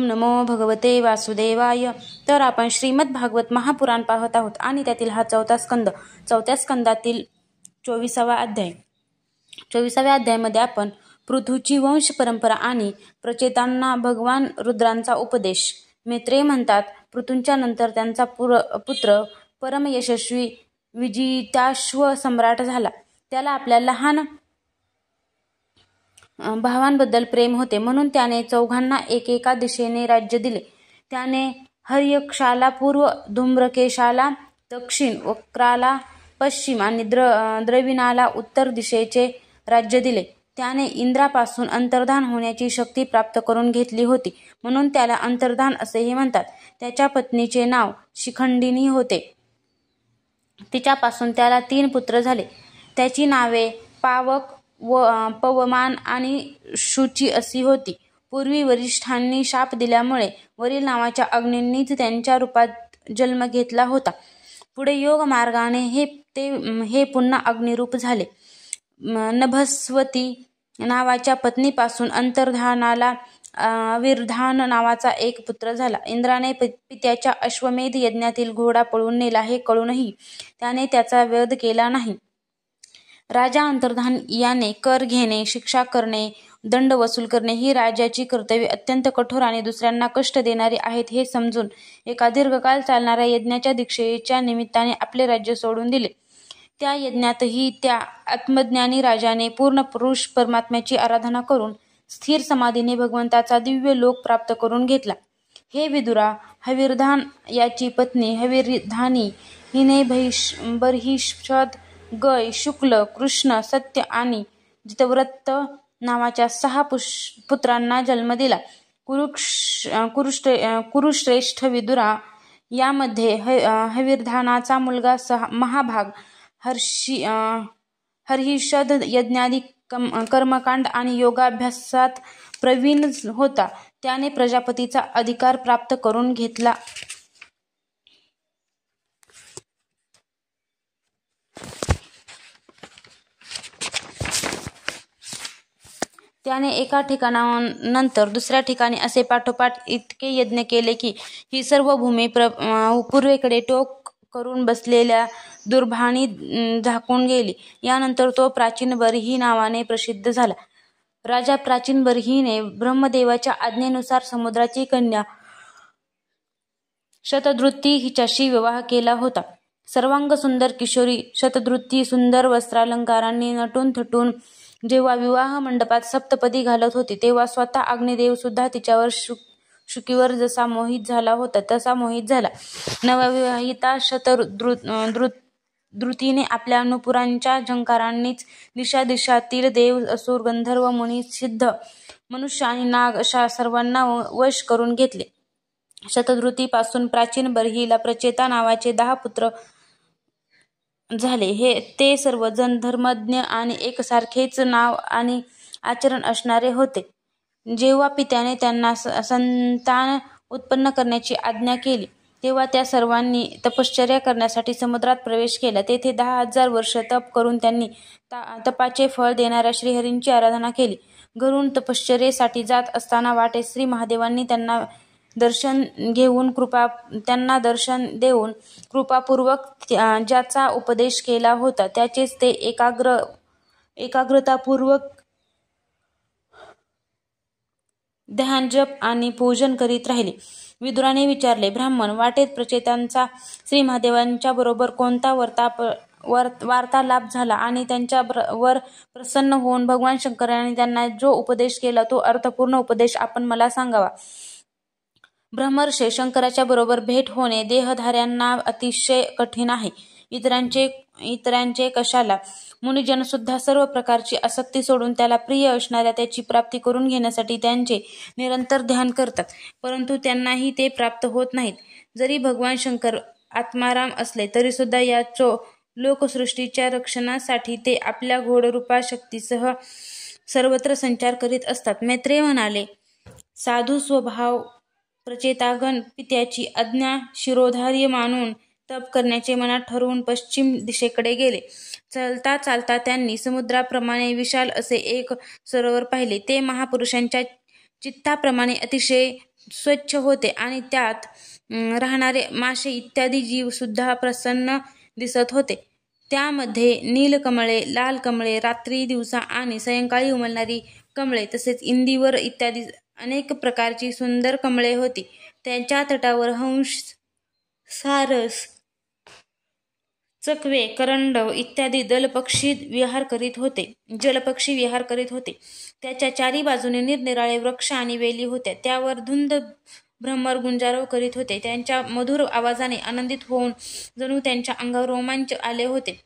ओम नमो भगवते वासुदेवाय. तर आपण श्रीमद भागवत महापुराण पाहत आहोत आणि त्यातील हा चौथ्या स्कंदातील 24वा अध्याय. 24व्या अध्यायामध्ये आपण पृथूची वंश परंपरा आणि प्रचेतांना भगवान रुद्रांचा उपदेश. मैत्रेय म्हणतात, पृथूंच्या नंतर त्यांचा पुत्र परमयशस्वी विजिताश्व सम्राट झाला. त्याला आपल्या लहान भावांबद्दल प्रेम होते, म्हणून त्याने चौघांना एकेका दिशेने राज्य दिले. त्याने हर्यक्षाला पूर्व, धूम्रकेशाला दक्षिण, वक्राला पश्चिम आणि द्रविणाला उत्तर दिशेचे राज्य दिले. त्याने इंद्रापासून अंतर्धान होण्याची शक्ती प्राप्त करून घेतली होती, म्हणून त्याला अंतर्धान असेही म्हणतात. त्याच्या पत्नीचे नाव शिखंडिनी होते. तिच्यापासून त्याला 3 पुत्र झाले. त्याची नावे पावक, पवमान आणि शुची अशी होती. पूर्वी वरिष्ठांनी शाप दिल्यामुळे वरील नावाच्या अग्नींनीच त्यांच्या रूपात जन्म घेतला होता. पुढे योग मार्गाने हे पुन्हा अग्निरूप झाले. नभस्वती नावाच्या पत्नीपासून अंतर्धानाला अविर्धान नावाचा एक पुत्र झाला. इंद्राने पित्याच्या अश्वमेध यज्ञातील घोडा पळवून नेला हे कळूनही त्याने त्याचा वध केला नाही. राजा अंतर्धान याने कर घेणे, शिक्षा करणे, दंड वसूल करणे ही राजाची कर्तव्ये अत्यंत कठोर आणि दुसऱ्यांना कष्ट देणारी आहेत हे समजून एका दीर्घकाळ चालणाऱ्या यज्ञाच्या दीक्षेच्या निमित्ताने आपले राज्य सोडून दिले. त्या यज्ञातही त्या आत्मज्ञानी राजाने पूर्ण पुरुष परमात्म्याची आराधना करून स्थिर समाधीने भगवंताचा दिव्य लोक प्राप्त करून घेतला. हे विदुरा, हविर्धान याची पत्नी हविर्धानी हिने बर्हिषद, गय, शुक्ल, कृष्ण, सत्य आणि जितव्रत नावाच्या 6 पुत्रांना जन्म दिला. कुरुश्रेष्ठ विदुरा, यामध्ये हविर्धानाचा मुलगा महाभाग हर्हिषद यज्ञादी कर्मकांड आणि योगाभ्यासात प्रवीण होता. त्याने प्रजापतीचा अधिकार प्राप्त करून घेतला. त्याने एका ठिकाणानंतर दुसऱ्या ठिकाणी असे पाठोपाठ इतके यज्ञ केले की ही सर्व भूमी पूर्वेकडे टोक करून बसलेल्या दुर्भाणी झाकून गेली. यानंतर तो प्राचीन बर्ही नावाने प्रसिद्ध झाला. राजा प्राचीन बर्हीने ब्रह्मदेवाच्या आज्ञेनुसार समुद्राची कन्या शतधृती हिच्याशी विवाह केला होता. सर्वांग सुंदर किशोरी शतधृती सुंदर वस्त्रालंकारांनी नटून थटून जेव्हा विवाह मंडपात सप्तपदी घालत होती, तेव्हा स्वतः अग्निदेव सुद्धा तिच्यावर शुकीवर जसा मोहित झाला होता तसा मोहित झाला. नवविवाहिता शतधृतीने आपल्या नुपुरांच्या झंकारांनीच दिशादिशातील देव, असुर, गंधर्व, मुनी, सिद्ध, मनुष्य आणि नाग अशा सर्वांना वश करून घेतले. शतधृतीपासून प्राचीन बर्हीला प्रचेता नावाचे 10 पुत्र झाले. ते सर्वजण धर्मज्ञ आणि एकसारखेच नाव आणि आचरण असणारे होते. जेव्हा पित्याने त्यांना संतान उत्पन्न करण्याची आज्ञा केली, तेव्हा त्या सर्वांनी तपश्चर्या करण्यासाठी समुद्रात प्रवेश केला. तेथे 10,000 वर्ष तप करून त्यांनी तपाचे फळ देणाऱ्या श्रीहरींची आराधना केली. घरून तपश्चर्येसाठी जात असताना वाटेत श्री महादेवांनी त्यांना दर्शन देऊन कृपापूर्वक ज्याचा उपदेश केला होता त्याचेच ते एकाग्रतापूर्वक ध्यानजप आणि पूजन करीत राहिले. विदुराने विचारले, ब्राह्मण, वाटेत प्रचेतांचा श्री महादेवांच्या बरोबर कोणता वार्तालाप झाला आणि त्यांच्यावर प्रसन्न होऊन भगवान शंकरांनी त्यांना जो उपदेश केला तो अर्थपूर्ण उपदेश आपण मला सांगावा. ब्रह्मर्षे, शंकराच्या बरोबर भेट होणे देहधाऱ्यांना अतिशय कठीण आहे. इतरांचे कशाला? मुनिजन सुद्धा सर्व प्रकारची आसक्ती सोडून त्याला प्रिय असणाऱ्या त्याची प्राप्ती करून घेण्यासाठी त्यांचे निरंतर ध्यान करतात, परंतु त्यांनाही ते प्राप्त होत नाहीत. जरी भगवान शंकर आत्माराम असले तरी सुद्धा या लोकसृष्टीच्या रक्षणासाठी ते आपल्या घोडरूपा शक्तीसह सर्वत्र संचार करीत असतात. मैत्रेय म्हणाले, साधू स्वभाव प्रचेतागण पित्याची आज्ञा शिरोधार्य मानून तप करण्याचे मनात ठरवून पश्चिम दिशेकडे गेले. चालता चालता त्यांनी समुद्राप्रमाणे विशाल असे एक सरोवर पाहिले. ते महापुरुषांच्या चित्ताप्रमाणे अतिशय स्वच्छ होते आणि त्यात राहणारे मासे इत्यादी जीव सुद्धा प्रसन्न दिसत होते. त्यामध्ये नीलकमळे, लाल कमळे, रात्री, दिवसा आणि सायंकाळी उमलणारी कमळे तसेच इंदिवर इत्यादी अनेक प्रकारची सुंदर कमळे होती. त्यांच्या तटावर हंस, सारस, चकवे, करंडव इत्यादी जलपक्षी विहार करीत होते. त्याच्या चारी बाजूने निरनिराळे वृक्ष आणि वेली होत्या. त्यावर धुंद भ्रमर गुंजारव करीत होते. त्यांच्या मधुर आवाजाने आनंदित होऊन जणू त्यांच्या अंगावर रोमांच आले होते.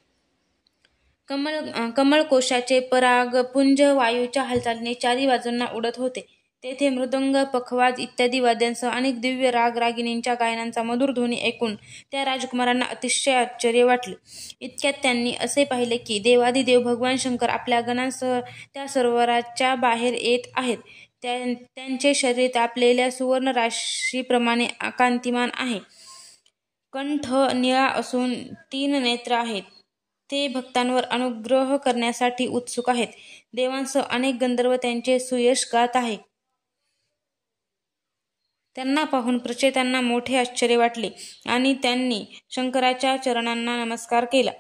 कमळकोशाचे परागपुंज वायूच्या हालचालीने चारी बाजूंना उडत होते. तेथे मृदंग, पखवाज इत्यादी वाद्यांसह अनेक दिव्य राग रागिणींच्या गायनांचा मधुर ध्वनी ऐकून त्या राजकुमारांना अतिशय आश्चर्य वाटले. इतक्यात त्यांनी असे पाहिले की देवादिदेव भगवान शंकर आपल्या गणांसह त्या सरोवराच्या बाहेर येत आहेत. त्यांचे शरीर तापलेल्या सुवर्ण राशीप्रमाणे कांतिमान आहे. कंठ निळा असून 3 नेत्र आहेत. ते भक्तांवर अनुग्रह करण्यासाठी उत्सुक आहेत. देवांसह अनेक गंधर्व त्यांचे सुयश गात आहेत. त्यांना पाहून प्रचेतांना मोठे आश्चर्य वाटले आणि त्यांनी शंकराच्या चरणांना नमस्कार केला.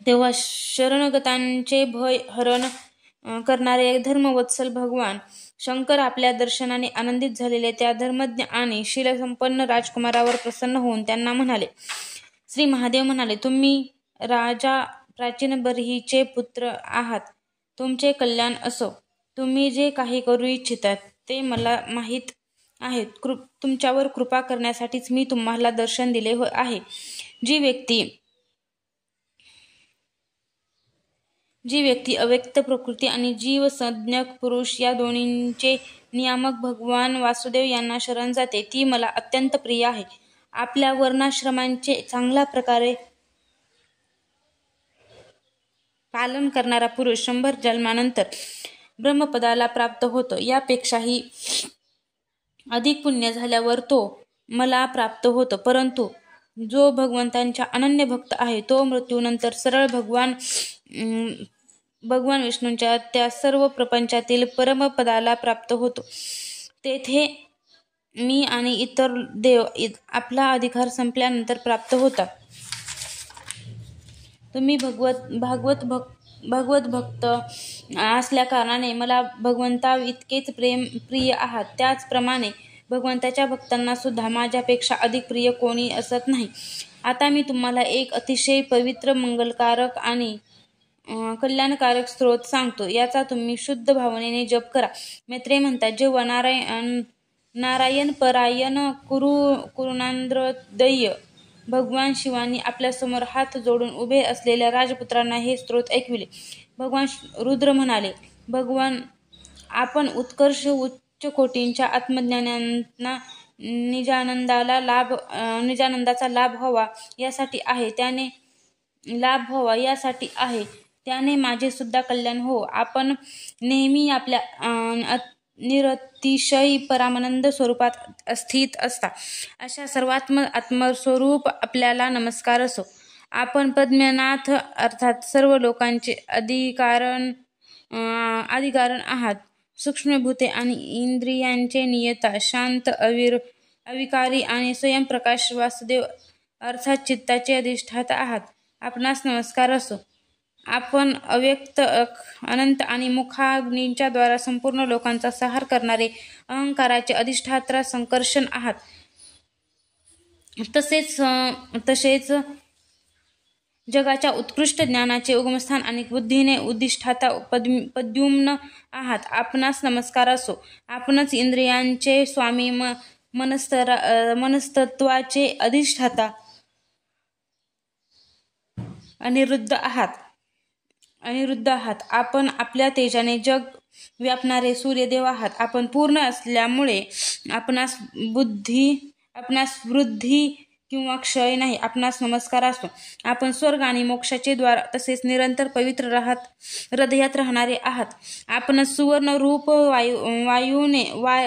तेव्हा शरणगतांचे भय हरण करणारे धर्मवत्सल भगवान शंकर आपल्या दर्शनाने आनंदित झालेले त्या धर्मज्ञ आणि शीलसंपन्न राजकुमारावर प्रसन्न होऊन त्यांना म्हणाले. श्री महादेव म्हणाले, तुम्ही राजा प्राचीन बर्हीचे पुत्र आहात. तुमचे कल्याण असो. तुम्ही जे काही करू इच्छितात ते मला माहीत आहे. तुमच्यावर कृपा करण्यासाठीच मी तुम्हाला दर्शन दिले आहे. जी व्यक्ती अव्यक्त प्रकृती आणि जीव संज्ञक पुरुष या दोन्हींचे नियामक भगवान वासुदेव यांना शरण जाते ती मला अत्यंत प्रिय आहे. आपल्या वर्णाश्रमांचे चांगल्या प्रकारे पालन करणारा पुरुष 100 जन्मानंतर ब्रह्मपदाला प्राप्त होतो. यापेक्षाही अधिक पुण्य झाल्यावर तो मला प्राप्त होतो. परंतु जो भगवंतांचा अनन्य भक्त आहे तो मृत्यूनंतर सरळ भगवान विष्णूंच्या त्या सर्व प्रपंचातील परमपदाला प्राप्त होतो. तेथे मी आणि इतर देव आपला अधिकार संपल्यानंतर प्राप्त होतात. तुम्ही भगवत भक्त असल्या कारणाने मला भगवंता इतकेच प्रिय आहात. त्याचप्रमाणे भगवंताच्या भक्तांना सुद्धा माझ्यापेक्षा अधिक प्रिय कोणी असत नाही. आता मी तुम्हाला एक अतिशय पवित्र, मंगलकारक आणि कल्याणकारक स्तोत्र सांगतो. याचा तुम्ही शुद्ध भावनेने जप करा. मैत्रेय म्हणतात, जेव्हा नारायण परायण करुणार्द्रदयी भगवान शिवांनी आपल्यासमोर हात जोडून उभे असलेल्या राजपुत्रांना हे स्तोत्र ऐकविले. भगवान रुद्र म्हणाले, भगवान, आपण उत्कर्ष उच्च कोटींच्या आत्मज्ञानांना निजानंदाचा लाभ व्हावा यासाठी आहे. त्याने माझे सुद्धा कल्याण हो. आपण नेहमी आपल्या निरतिशय परमानंद स्वरूपात स्थित असता. अशा सर्वात्म आत्मस्वरूप आपल्याला नमस्कार असो. आपण पद्मनाथ अर्थात सर्व लोकांचे अधिकारण आहात. सूक्ष्मभूते आणि इंद्रियांचे नियता, शांत, अविकारी आणि स्वयंप्रकाश वासुदेव अर्थात चित्ताचे अधिष्ठाता आहात. आपणास नमस्कार असो. आपण अव्यक्त, अनंत आणि मुखाग्नींच्या द्वारा संपूर्ण लोकांचा संहार करणारे अहंकाराचे अधिष्ठाता संकर्षण आहात. तसेच जगाच्या उत्कृष्ट ज्ञानाचे उगमस्थान आणि बुद्धीने अधिष्ठाता प्रद्युम्न आहात. आपणास नमस्कार असो. आपणच इंद्रियांचे स्वामी, मनस्तत्वाचे अधिष्ठाता अनिरुद्ध आहात. आपण आपल्या तेजाने जग व्यापणारे सूर्यदेव आहात. आपण पूर्ण असल्यामुळे आपणास वृद्धी किंवा क्षय नाही. आपणास नमस्कार असो. आपण स्वर्ग आणि मोक्षाचे द्वार तसेच निरंतर पवित्र हृदयात राहणारे आहात. आपण सुवर्ण रूप,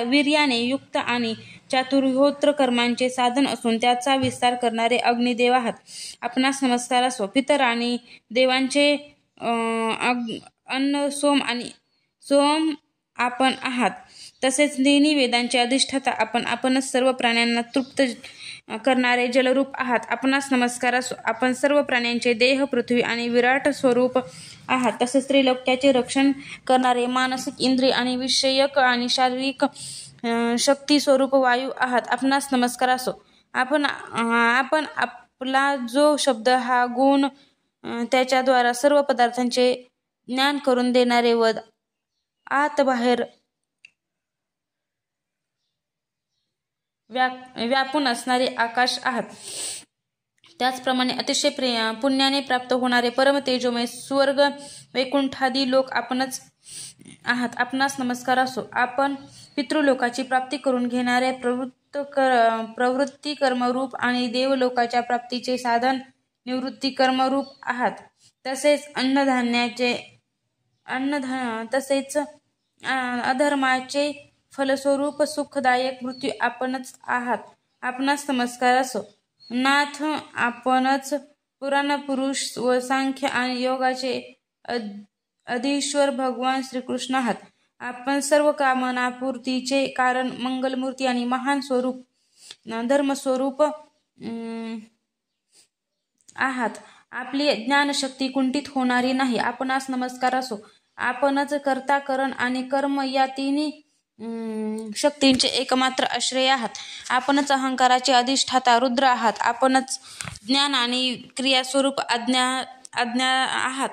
वीर्याने युक्त आणि चातुर्होत्र कर्मांचे साधन असून त्याचा विस्तार करणारे अग्निदेव आहात. आपणास नमस्कार असो. पितर आणि देवांचे अन्न सोम आपण आहात. तसेच तिन्ही वेदांचे अधिष्ठाता आपणच सर्व प्राण्यांना तृप्त करणारे जलरूप आहात. आपणास नमस्कार असो. आपण सर्व प्राण्यांचे देह, पृथ्वी आणि विराट स्वरूप आहात. तसेच त्रिलोक्याचे रक्षण करणारे मानसिक, इंद्रिय आणि विषयक आणि शारीरिक शक्ती स्वरूप वायू आहात. आपणास नमस्कार असो. आपण आपला जो शब्द हा गुण त्याच्याद्वारा सर्व पदार्थांचे ज्ञान करून देणारे व आत बाहेर व्यापून असणारे आकाश आहात. त्याचप्रमाणे अतिशय पुण्याने प्राप्त होणारे परम तेजोमय स्वर्ग, वैकुंठादी लोक आपणच आहात. आपणास नमस्कार असो. आपण पितृलोकाची प्राप्ती करून घेणारे प्रवृत्ती कर्मरूप आणि देवलोकाच्या प्राप्तीचे साधन निवृत्ती कर्मरूप आहात. तसेच तसेच अधर्माचे फलस्वरूप सुखदायक मृत्यू आपणच आहात. आपणास नमस्कार असो. नाथ, आपणच पुराणपुरुष व सांख्य आणि योगाचे अधीश्वर भगवान श्रीकृष्ण आहात. आपण सर्व कामनापूर्तीचे कारण, मंगलमूर्ती आणि महान स्वरूप धर्मस्वरूप आहात. आपली ज्ञानशक्ती कुंठित होणारी नाही. आपणास नमस्कार असो. आपणच कर्ता, करण आणि कर्म या तिन्ही शक्तींचे एकमात्र आश्रय आहात. आपणच अहंकाराचे अधिष्ठाता रुद्र आहात. आपणच ज्ञान आणि क्रियास्वरूप आज्ञा आहात.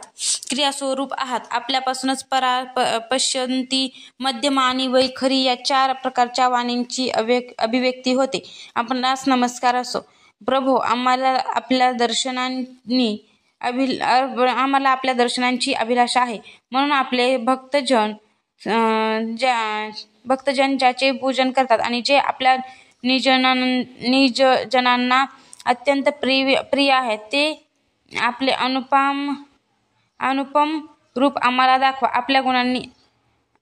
क्रियास्वरूप आहात. आपल्यापासूनच परा, पश्यंती, मध्यम आणि वैखरी या 4 प्रकारच्या वाणींची अभिव्यक्ती होते. आपणास नमस्कार असो. प्रभो, आम्हाला आपल्या दर्शनांची अभिलाषा आहे. म्हणून आपले भक्तजन ज्याचे पूजन करतात आणि जे आपल्या निजजनांना अत्यंत प्रिय आहेत, ते आपले अनुपम रूप आम्हाला दाखवा. आपल्या गुणांनी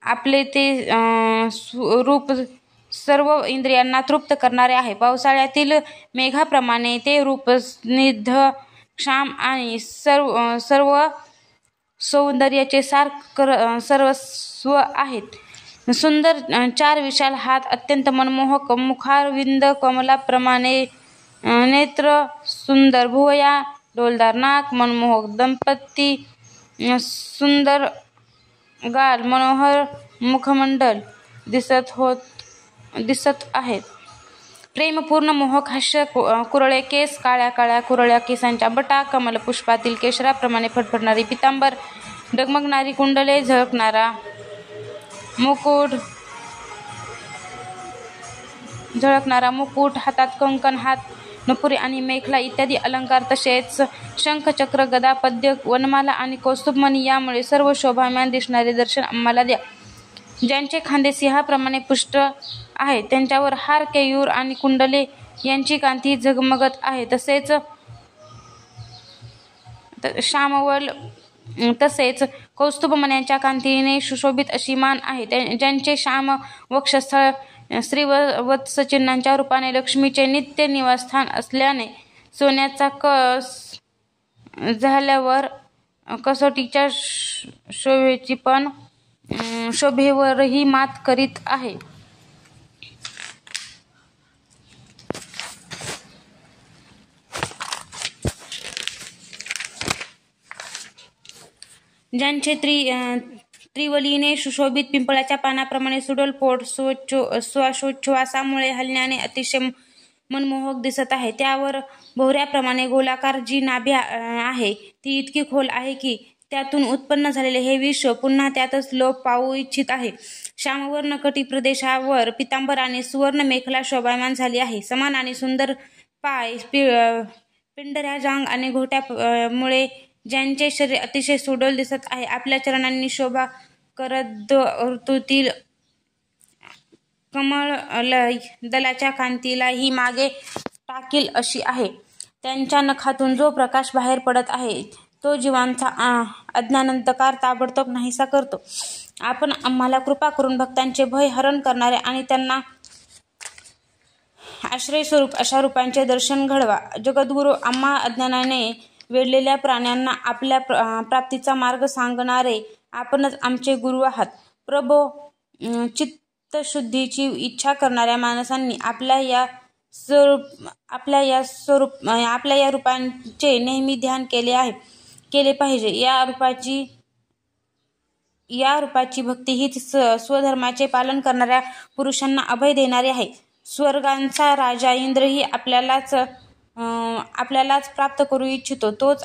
आपले ते रूप सर्व इंद्रियांना तृप्त करणारे आहे. पावसाळ्यातील मेघाप्रमाणे ते रूप स्निग्ध, क्षाम आणि सर्व सौंदर्याचे सर्वस्व आहेत. सुंदर 4 विशाल हात, अत्यंत मनमोहक मुखारविंद, कमलाप्रमाणे नेत्र, सुंदर भुवया, डौलदार नाक, मनमोहक दंपती, सुंदर गाल, मनोहर मुखमंडल दिसत आहेत. प्रेमपूर्ण मोहक हास्य, कुरळे केस, काळ्या कुरळ्या केसांच्या बटा, कमलपुष्पातील केशराप्रमाणे फडफडणारी पितांबर, डगमगणारी कुंडले, झळकणारा मुकुट, हातात कंकण, हात नुपुरे आणि मेखला इत्यादी अलंकार, तसेच शंख, चक्र, गदा, पद्य, वनमाला आणि कौस्तुभमणी यामुळे सर्व शोभायमान दिसणारे दर्शन आम्हाला द्या. ज्यांचे खांदे सिंहाप्रमाणे पुष्ट आहेत, त्यांच्यावर हार, केयूर आणि कुंडले यांची कांती झगमगत आहे. तसेच श्यामवल तसेच कौस्तुभमण्यांच्या कांतीने सुशोभित अशी मान आहे. ज्यांचे श्याम वक्षस्थळ श्रीवत्स चिन्हांच्या रूपाने लक्ष्मीचे नित्य निवासस्थान असल्याने सोन्याचा कस झाल्यावर कसोटीच्या शोभेवरही मात करीत आहे. ज्यांचे त्रिवलीने सुशोभित पिंपळाच्या पानाप्रमाणे सुडोल पोट श्वासोच्छवासामुळे हलण्याने अतिशय मनमोहक दिसत आहे. त्यावर भोवऱ्याप्रमाणे गोलाकार जी नाभी आहे, ती इतकी खोल आहे की त्यातून उत्पन्न झालेले हे विश्व पुन्हा त्यातच लोप पावू इच्छित आहे. श्यामवर्ण कटी प्रदेशावर पितांबर आणि सुवर्ण मेखला शोभायमान झाली आहे. समान आणि सुंदर पाय, पिंढऱ्या, जांग आणि घोट्यामुळे ज्यांचे शरीर अतिशय सुडोल दिसत आहे. आपल्या चरणांनी शोभा करत ऋतूतील कमळ दलाच्या कांतीलाही मागे टाकील अशी आहे. त्यांच्या नखातून जो प्रकाश बाहेर पडत आहे, तो जीवांचा अज्ञानांधकार ताबडतोब नाहीसा करतो. आपण आम्हाला कृपा करून भक्तांचे भय हरण करणारे आणि त्यांना आश्रयस्वरूप अशा रूपांचे दर्शन घडवा. जगद्गुरू, आम्हा अज्ञानाने वेढलेल्या प्राण्यांना आपल्या प्राप्तीचा मार्ग सांगणारे आपणच आमचे गुरु आहात. प्रभो, चित्तशुद्धीची इच्छा करणाऱ्या माणसांनी आपल्या या रूपांचे नेहमी ध्यान केले पाहिजे. या रूपाची भक्ती हीच स्वधर्माचे पालन करणाऱ्या पुरुषांना अभय देणारी आहे. स्वर्गांचा राजा इंद्रही आपल्यालाच प्राप्त करू इच्छितो. तोच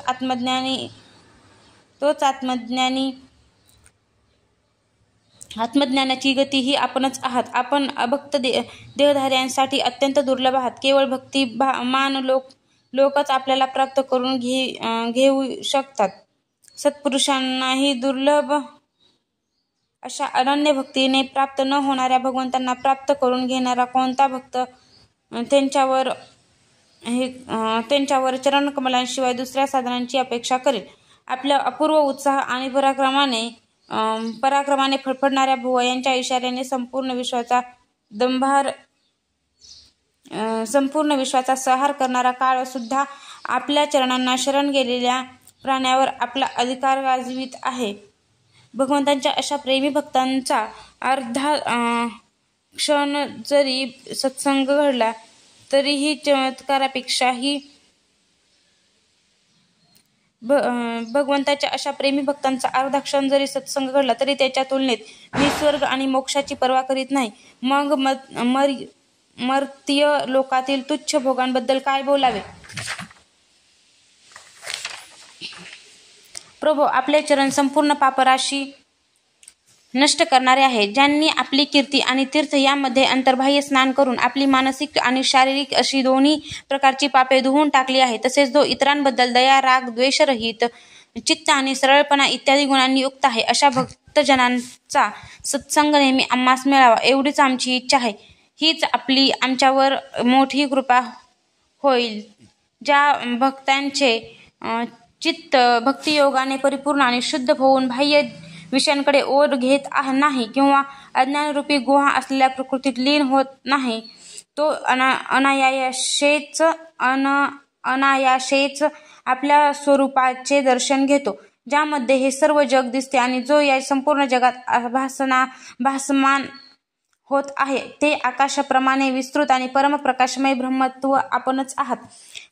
आत्मज्ञानाची गती ही आपणच आहात. आपण अभक्त देहधार्यांसाठी अत्यंत दुर्लभ आहात. केवळ भक्तिमान लोकच आपल्याला प्राप्त करून घेऊ शकतात. सत्पुरुषांनाही दुर्लभ अशा अनन्य भक्तीने प्राप्त न होणाऱ्या भगवंतांना प्राप्त करून घेणारा कोणता भक्त त्यांच्यावर चरणकमलांशिवाय दुसऱ्या साधनांची अपेक्षा करेल. आपल्या अपूर्व उत्साह आणि पराक्रमाने फडफडणाऱ्या भुवयांच्या इशाऱ्याने संपूर्ण विश्वाचा संहार करणारा काळ सुद्धा आपल्या चरणांना शरण गेलेल्या प्राण्यावर आपला अधिकार गाजवीत आहे. भगवंतांच्या अशा प्रेमी भक्तांचा अर्धा क्षण जरी सत्संग घडला तरीही चमत्कारापेक्षाही भगवंताच्या अशा प्रेमी भक्तांचा अर्धा क्षण जरी सत्संग घडला तरी त्याच्या तुलनेत मी स्वर्ग आणि मोक्षाची पर्वा करीत नाही. मग मर्त्य लोकातील तुच्छ भोगांबद्दल काय बोलावे. प्रभो, आपले चरण संपूर्ण पापराशी नष्ट करणारे आहे. ज्यांनी आपली कीर्ती आणि तीर्थ यामध्ये अंतर्बाह्य स्नान करून आपली मानसिक आणि शारीरिक अशी दोन्ही प्रकारची पापे धुवून टाकली आहे, तसेच जो इतरांबद्दल दया, राग, द्वेषरहित चित्त आणि सरळपणा इत्यादी गुणांनी युक्त आहे, अशा भक्तजनांचा सत्संग नेहमी आम्हास मिळावा एवढीच आमची इच्छा आहे. हीच आपली आमच्यावर मोठी कृपा होईल. ज्या भक्तांचे चित्त भक्तियोगाने परिपूर्ण आणि शुद्ध होऊन बाह्य विषयांकडे ओढ घेत नाही किंवा अज्ञानरूपी गुहा असलेल्या प्रकृतीत लीन होत नाही, तो अनायासेच आपल्या स्वरूपाचे दर्शन घेतो, ज्यामध्ये हे सर्व जग दिसते आणि जो या संपूर्ण जगात भासमान होत आहे. ते आकाशाप्रमाणे विस्तृत आणि परमप्रकाशमय ब्रह्मत्व आपणच आहात.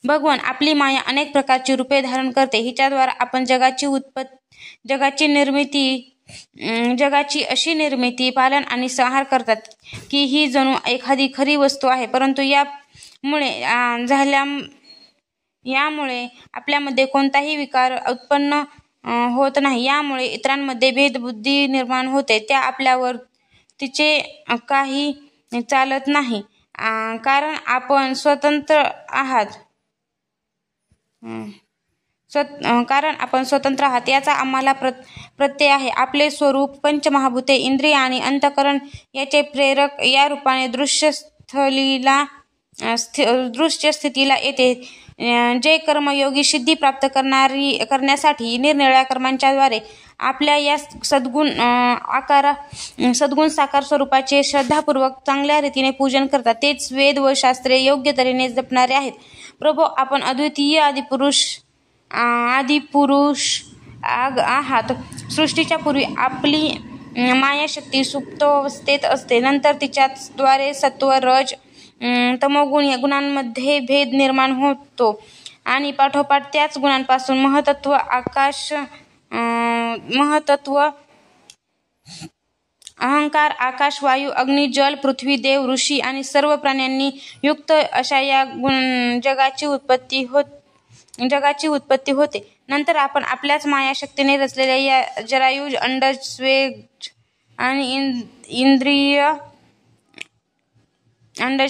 भगवान, आपली माया अनेक प्रकारची रूपे धारण करते. हिच्याद्वारा आपण जगाची अशी निर्मिती, पालन आणि संहार करतात की ही जणू एखादी खरी वस्तू आहे. परंतु यामुळे आपल्यामध्ये कोणताही विकार उत्पन्न होत नाही. यामुळे इतरांमध्ये भेदबुद्धी निर्माण होते. त्या आपल्यावर तिचे काही चालत नाही, कारण आपण स्वतंत्र आहात याचा आम्हाला प्रत्यय आहे. आपले स्वरूप पंचमहाभूते, इंद्रिय आणि अंतःकरण याचे प्रेरक या रूपाने दृश्य स्थितीला येते. जे कर्मयोगी सिद्धी प्राप्त करण्यासाठी निरनिराळ्या कर्मांच्या द्वारे आपल्या या सद्गुण साकार स्वरूपाचे श्रद्धापूर्वक चांगल्या रीतीने पूजन करतात, तेच वेद व शास्त्रे योग्य तऱ्हेने जपणारे आहेत. प्रभो, आपण अद्वितीय आदिपुरुष आहात. सृष्टीच्या पूर्वी आपली मायाशक्ती सुप्तावस्थेत असते. नंतर तिच्याद्वारे सत्व, रज, तमोगुण या गुणांमध्ये भेद निर्माण होतो आणि पाठोपाठ त्याच गुणांपासून महतत्व, अहंकार, आकाश, वायू, अग्नी, जल, पृथ्वी, देव, ऋषी आणि सर्व प्राण्यांनी युक्त अशा या जगाची उत्पत्ती होते. नंतर आपण आपल्याच मायाशक्तीने रचलेल्या या जरायुज, अंडज, स्वेदज आणि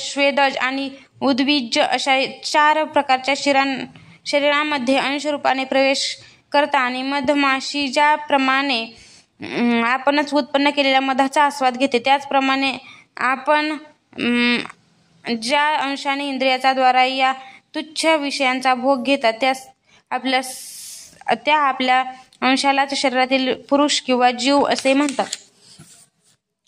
स्वेदज आणि उद्भिज अशा 4 प्रकारच्या शरीरांमध्ये अंशरूपाने प्रवेश करता आणि मधमाशी ज्याप्रमाणे आपणच उत्पन्न केलेल्या मधाचा आस्वाद घेते, त्याचप्रमाणे आपण ज्या अंशाने इंद्रियाचा द्वारा या तुच्छ विषयांचा भोग घेतात त्या आपल्या अंशालाच शरीरातील पुरुष किंवा जीव असे म्हणतात.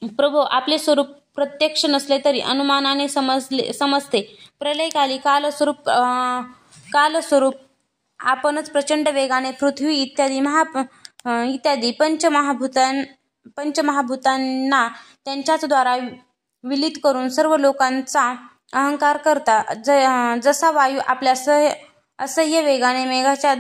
प्रभो, आपले स्वरूप प्रत्यक्ष नसले तरी अनुमानाने समजते. प्रलयकाली कालस्वरूप आपणच प्रचंड वेगाने पृथ्वी इत्यादी पंचमहाभूतांना पंचमहाभूतांना त्यांच्याच द्वारा विलीत करून सर्व लोकांचा अहंकार करता. जसा वायू आपल्या असह्य वेगाने मेघाच्या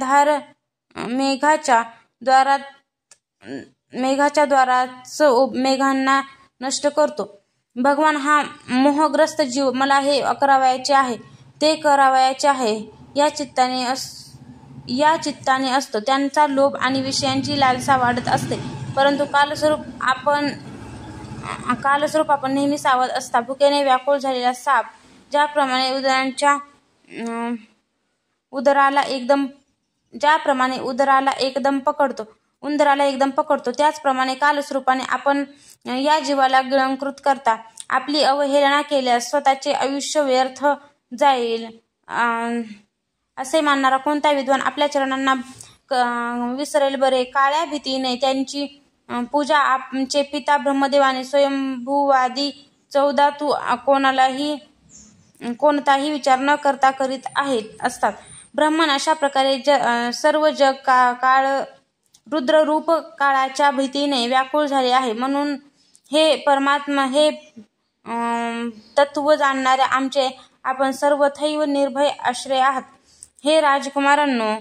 द्वाराच मेघांना नष्ट करतो. भगवान हा मोहग्रस्त जीव मला हे करावयाचे आहे, ते करावयाचे आहे या चित्ताने असतो. त्यांचा लोभ आणि विषयांची लालसा वाढत असते. परंतु कालस्वरूप आपण नेहमी सावध असता. भुकेने व्याकुळ झालेला साप ज्याप्रमाणे उंदराला एकदम पकडतो, त्याचप्रमाणे कालस्वरूपाने आपण या जीवाला गिळंकृत करता. आपली अवहेलना केल्यास स्वतःचे आयुष्य व्यर्थ जाईल असे मानणारा कोणता विद्वान आपल्या चरणांना विसरेल बरे? काळ्या भीतीने त्यांची पूजा आमचे पिता ब्रह्मदेवाने स्वयंभूवादी 14 तू कोणताही विचार न करता करीत असतात. ब्रह्मन अशा प्रकारे सर्व जग काळ रुद्ररूप काळाच्या भीतीने व्याकुळ झाले आहे. म्हणून हे परमात्मा, हे तत्व जाणणारे आमचे आपण सर्वथैव निर्भय आश्रय आहात. हे राजकुमारांनो,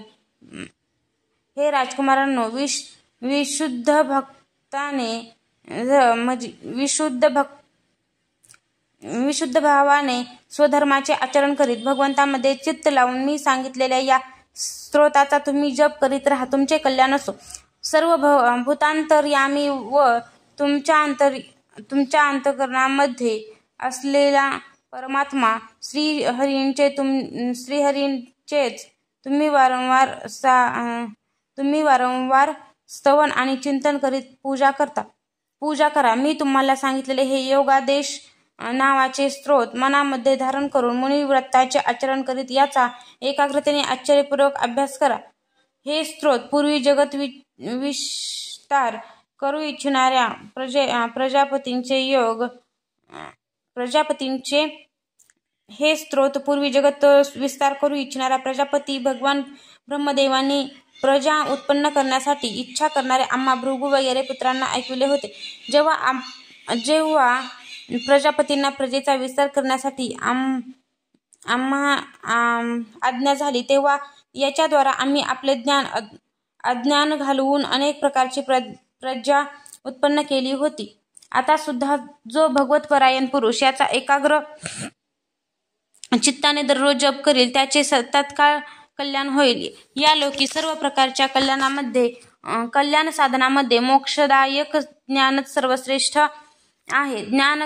विशुद्ध भावाने स्वधर्माचे आचरण करीत भगवंतामध्ये चित्त लावून मी सांगितलेल्या या स्तोत्राचा तुम्ही जप करीत राहा. तुमचे कल्याण असो. सर्व भूतांतर्यामी व तुमच्या अंतःकरणामध्ये असलेला परमात्मा श्रीहरींचेच तुम्ही वारंवार स्तवन आणि चिंतन करीत पूजा करा. मी तुम्हाला सांगितलेले हे योगादेश नावाचे स्तोत्र मनामध्ये धारण करून मुनिव्रताचे आचरण करीत याचा एकाग्रतेने आश्चर्यपूर्वक अभ्यास करा. हे स्तोत्र पूर्वी जगत विस्तार करू इच्छिणाऱ्या प्रजापती भगवान ब्रह्मदेवांनी प्रजा उत्पन्न करण्यासाठी इच्छा करणाऱ्या आम्हा भृगु वगैरे पुत्रांना ऐकविले होते. जेव्हा प्रजापतींना प्रजेचा विस्तार करण्यासाठी आम्हा आज्ञा झाली, तेव्हा याच्याद्वारा आम्ही आपले अज्ञान घालवून अनेक प्रकारची प्रजा उत्पन्न केली होती. आता सुद्धा जो भगवतपरायण पुरुष याचा एकाग्र चित्ताने दररोज जप करील त्याचे तत्काळ कल्याण होईल. या लोकी सर्व प्रकारच्या कल्याण साधनामध्ये मोक्षदायक ज्ञानच सर्वश्रेष्ठ आहे. ज्ञान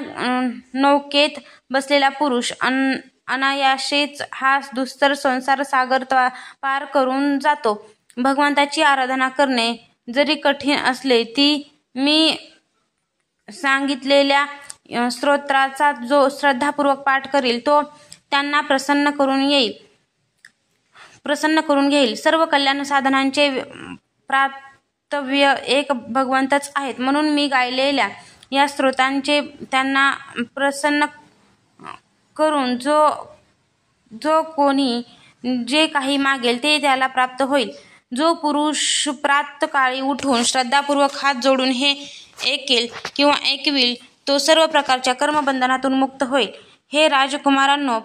नौकेत बसलेला पुरुष अनायासेच हा दुस्तर संसार सागर पार करून जातो. भगवंताची आराधना करणे जरी कठीण असले, ती मी सांगितलेल्या स्तोत्राचा जो श्रद्धापूर्वक पाठ करील तो त्यांना प्रसन्न करून घेईल. सर्व कल्याण साधनांचे प्राप्तव्य एक भगवंतच आहेत. म्हणून मी गायलेल्या या स्तोत्रांचे त्यांना प्रसन्न करून जो कोणी जे काही मागेल ते त्याला प्राप्त होईल. जो पुरुष प्रातःकाळी उठून श्रद्धापूर्वक हात जोडून हे ऐकविल तो सर्व प्रकारच्या कर्मबंधनातून मुक्त होईल. हे राजकुमारांनो,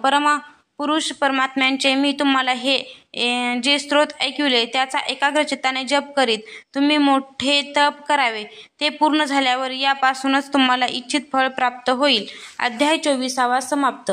पुरुष परमात्म्याचे मी तुम्हाला हे जे स्तोत्र ऐकविले त्याचा एकाग्र चित्ताने जप करीत तुम्ही मोठे तप करावे. ते पूर्ण झाल्यावर यापासूनच तुम्हाला इच्छित फळ प्राप्त होईल. अध्याय 24 समाप्त.